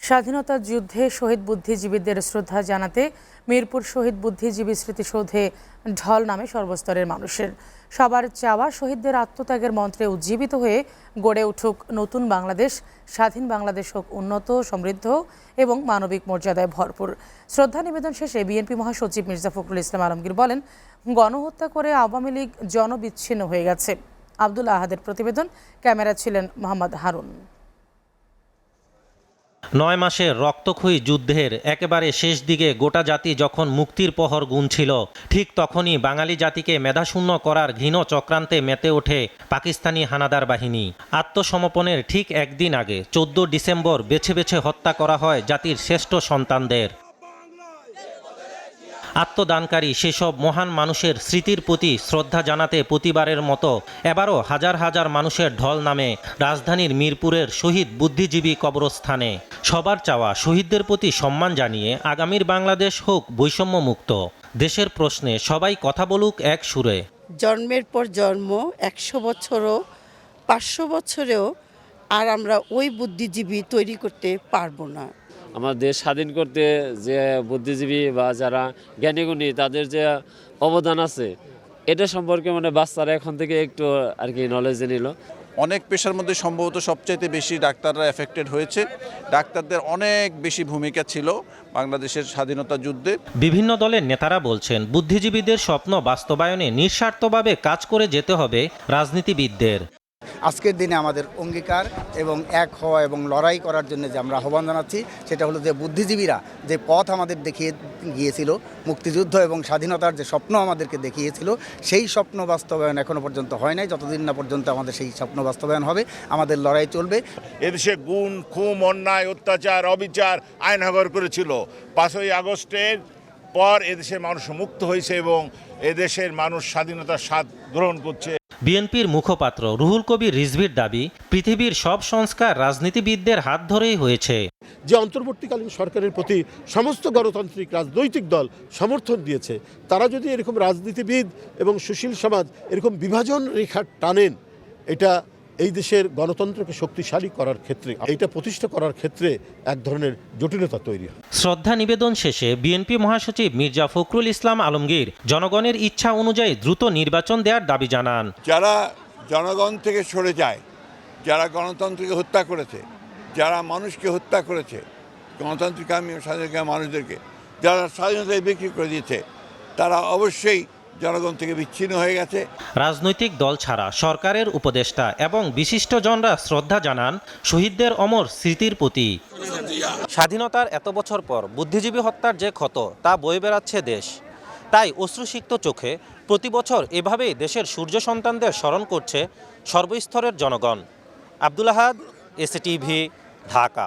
স্বাধীনতা যুদ্ধে শহীদ বুদ্ধিজীবীদের শ্রদ্ধা জানাতে মিরপুর শহীদ বুদ্ধিজীবী স্মৃতিসৌধে ঢল নামে সর্বস্তরের মানুষের। সবার চাওয়া শহীদদের আত্মত্যাগের মন্ত্রে উজ্জীবিত হয়ে গড়ে উঠুক নতুন বাংলাদেশ, স্বাধীন বাংলাদেশ হোক উন্নত, সমৃদ্ধ এবং মানবিক মর্যাদায় ভরপুর। শ্রদ্ধা নিবেদন শেষে বিএনপি মহাসচিব মির্জা ফখরুল ইসলাম আলমগীর বলেন, গণহত্যা করে আওয়ামী লীগ জনবিচ্ছিন্ন হয়ে গেছে। আব্দুল আহাদের প্রতিবেদন, ক্যামেরা ছিলেন মোহাম্মদ হারুন। ৯ মাসের রক্তক্ষয়ী যুদ্ধের একেবারে শেষ দিকে গোটা জাতি যখন মুক্তির প্রহর গুনছিল, ঠিক তখনই বাঙালি জাতিকে মেধাশূন্য করার ঘৃণ চক্রান্তে মেতে ওঠে পাকিস্তানি হানাদার বাহিনী। আত্মসমর্পণের ঠিক একদিন আগে 14 ডিসেম্বর বেছে বেছে হত্যা করা হয় জাতির শ্রেষ্ঠ সন্তানদের। আত্মদানকারী সেসব মহান মানুষের স্মৃতির প্রতি শ্রদ্ধা জানাতে প্রতিবারের মতো এবারও হাজার হাজার মানুষের ঢল নামে রাজধানীর মিরপুরের শহীদ বুদ্ধিজীবী কবরস্থানে। সবার চাওয়া শহীদদের প্রতি সম্মান জানিয়ে আগামীর বাংলাদেশ হোক বৈষম্যমুক্ত। দেশের প্রশ্নে সবাই কথা বলুক এক সুরে। জন্মের পর জন্ম 100 বছরও 500 বছরেও আর আমরা ওই বুদ্ধিজীবী তৈরি করতে পারবো না। আমাদের দেশ স্বাধীন করতে যে বুদ্ধিজীবী বা যারা জ্ঞানীগুণী তাদের যে অবদান আছে, এটা সম্পর্কে বাচ্চারা এখন থেকে একটু আর কি নলেজ নিল। অনেক পেশার মধ্যে সম্ভবত সবচাইতে বেশি ডাক্তাররা এফেক্টেড হয়েছে। ডাক্তারদের অনেক বেশি ভূমিকা ছিল বাংলাদেশের স্বাধীনতা যুদ্ধে। বিভিন্ন দলের নেতারা বলছেন, বুদ্ধিজীবীদের স্বপ্ন বাস্তবায়নে নিঃস্বার্থভাবে কাজ করে যেতে হবে রাজনীতিবিদদের। আজকের দিনে আমাদের অঙ্গীকার এবং এক হওয়া এবং লড়াই করার জন্য যে আমরা আহ্বান জানাচ্ছি, সেটা হলো যে বুদ্ধিজীবীরা যে পথ আমাদের দেখিয়ে গিয়েছিল, মুক্তিযুদ্ধ এবং স্বাধীনতার যে স্বপ্ন আমাদেরকে দেখিয়েছিল, সেই স্বপ্ন বাস্তবায়ন এখনো পর্যন্ত হয় নাই। যতদিন না পর্যন্ত আমাদের সেই স্বপ্ন বাস্তবায়ন হবে, আমাদের লড়াই চলবে। এদেশে গুম, খুন, অন্যায়, অত্যাচার, অবিচার আইনাগর করেছিল। 5ই আগস্টের পর এদেশের মানুষ মুক্ত হয়েছে এবং এদেশের মানুষ স্বাধীনতার স্বাদ গ্রহণ করছে। বিএনপির মুখপাত্র রুহুল কবির রিজভীর দাবি, পৃথিবীর সব সংস্কার রাজনীতিবিদদের হাত ধরেই হয়েছে। যে অন্তর্বর্তীকালীন সরকারের প্রতি সমস্ত গণতান্ত্রিক রাজনৈতিক দল সমর্থন দিয়েছে, তারা যদি এরকম রাজনীতিবিদ এবং সুশীল সমাজ এরকম বিভাজন রেখা টানেন, এটা এই দেশের গণতন্ত্রকে শক্তিশালী করার ক্ষেত্রে, এইটা প্রতিষ্ঠা করার ক্ষেত্রে এক ধরনের জটিলতা তৈরি হয়। শ্রদ্ধা নিবেদন শেষে বিএনপি মহাসচিব মির্জা ফখরুল ইসলাম আলমগীর জনগণের ইচ্ছা অনুযায়ী দ্রুত নির্বাচন দেওয়ার দাবি জানান। যারা জনগণ থেকে সরে যায়, যারা গণতন্ত্রকে হত্যা করেছে, যারা মানুষকে হত্যা করেছে, গণতান্ত্রিক স্বাধীনতা মানুষদেরকে যারা স্বাধীনতায় বিক্রি করে দিয়েছে, তারা অবশ্যই জনগণ থেকে বিচ্ছিন্ন হয়ে গেছে। রাজনৈতিক দল ছাড়া সরকারের উপদেষ্টা এবং বিশিষ্টজনরা শ্রদ্ধা জানান শহীদদের অমর স্মৃতির প্রতি। স্বাধীনতার এত বছর পর বুদ্ধিজীবী হত্যার যে ক্ষত, তা বয়ে বেড়াচ্ছে দেশ। তাই অশ্রুসিক্ত চোখে প্রতি বছর এভাবেই দেশের সূর্য সন্তানদের স্মরণ করছে সর্বস্তরের জনগণ। আব্দুল আহাদ, এসএটিভি, ঢাকা।